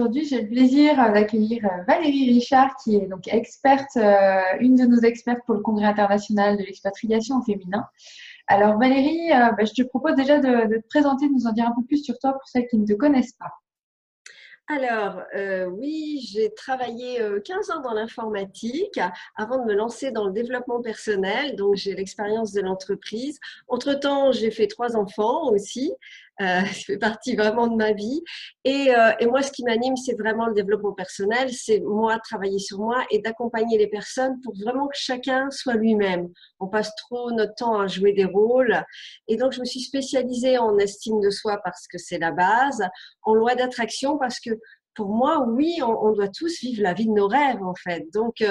aujourd'hui, j'ai le plaisir d'accueillir Valérie Richard, qui est donc experte, une de nos expertes pour le Congrès international de l'expatriation au féminin. Alors Valérie, je te propose déjà de te présenter, de nous en dire un peu plus sur toi pour celles qui ne te connaissent pas. Alors, oui, j'ai travaillé 15 ans dans l'informatique avant de me lancer dans le développement personnel. Donc, j'ai l'expérience de l'entreprise. Entre-temps, j'ai fait 3 enfants aussi. Ça fait partie vraiment de ma vie. Et moi, ce qui m'anime, c'est vraiment le développement personnel. C'est moi, travailler sur moi et d'accompagner les personnes pour vraiment que chacun soit lui-même. On passe trop notre temps à jouer des rôles. Et donc, je me suis spécialisée en estime de soi parce que c'est la base, en loi d'attraction parce que pour moi, oui, on doit tous vivre la vie de nos rêves, en fait. Donc,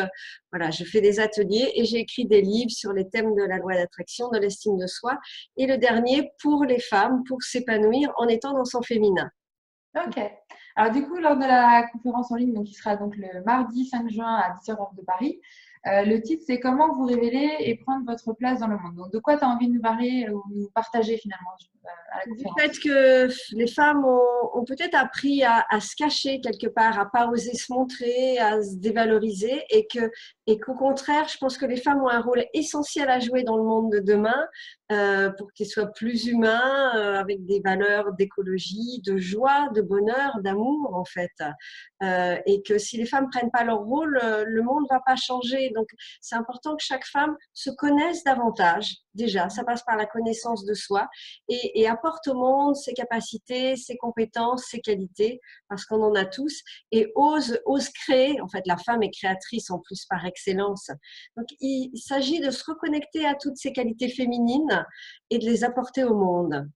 voilà, je fais des ateliers et j'ai écrit des livres sur les thèmes de la loi d'attraction, de l'estime de soi. Et le dernier, pour les femmes, pour s'épanouir en étant dans son féminin. Ok. Alors du coup, lors de la conférence en ligne, donc, qui sera donc le mardi 5 juin à 10h heure de Paris, le titre c'est Comment vous révéler et prendre votre place dans le monde. Donc de quoi tu as envie de nous parler ou nous partager finalement à la Du conférence? fait que les femmes ont peut-être appris à se cacher quelque part, à pas oser se montrer, à se dévaloriser, et qu'au contraire, je pense que les femmes ont un rôle essentiel à jouer dans le monde de demain pour qu'il soit plus humain, avec des valeurs d'écologie, de joie, de bonheur, d'amour en fait. Et que si les femmes prennent pas leur rôle, le monde va pas changer. Donc c'est important que chaque femme se connaisse davantage. Déjà, ça passe par la connaissance de soi et apporte au monde ses capacités, ses compétences, ses qualités, parce qu'on en a tous, et ose créer. En fait, la femme est créatrice en plus par excellence. Donc, il s'agit de se reconnecter à toutes ces qualités féminines et de les apporter au monde.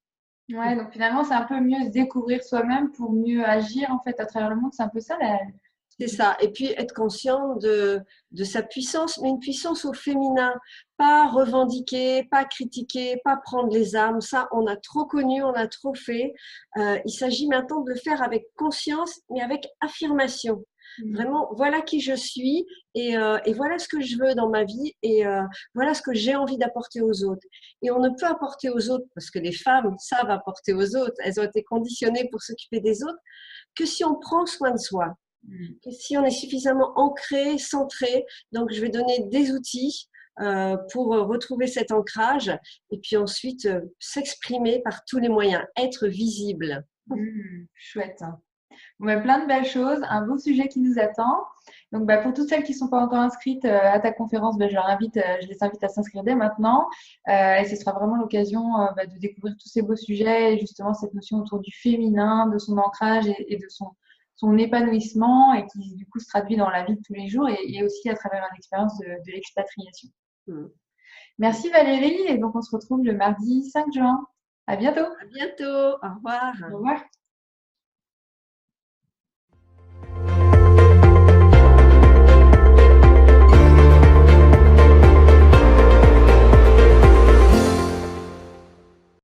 Ouais, donc finalement, c'est un peu mieux se découvrir soi-même pour mieux agir en fait à travers le monde. C'est un peu ça ce que C'est tu dis. ça. Et puis être conscient de sa puissance, mais une puissance au féminin. Pas revendiquer, pas critiquer, pas prendre les armes. Ça, on a trop connu, on a trop fait. Il s'agit maintenant de le faire avec conscience, mais avec affirmation. Mm. Vraiment, voilà qui je suis et voilà ce que je veux dans ma vie et voilà ce que j'ai envie d'apporter aux autres. Et on ne peut apporter aux autres, parce que les femmes savent apporter aux autres, elles ont été conditionnées pour s'occuper des autres, que si on prend soin de soi. Mm. Et si on est suffisamment ancré, centré, donc je vais donner des outils pour retrouver cet ancrage et puis ensuite s'exprimer par tous les moyens, être visible. Chouette. Bon, plein de belles choses, un beau sujet qui nous attend. Donc, pour toutes celles qui ne sont pas encore inscrites à ta conférence, je les invite à s'inscrire dès maintenant. Et ce sera vraiment l'occasion de découvrir tous ces beaux sujets et justement cette notion autour du féminin, de son ancrage et de son épanouissement et qui du coup se traduit dans la vie de tous les jours et aussi à travers l'expérience de l'expatriation. Hmm. Merci Valérie et donc on se retrouve le mardi 5 juin. À bientôt. À bientôt, au revoir. Au revoir.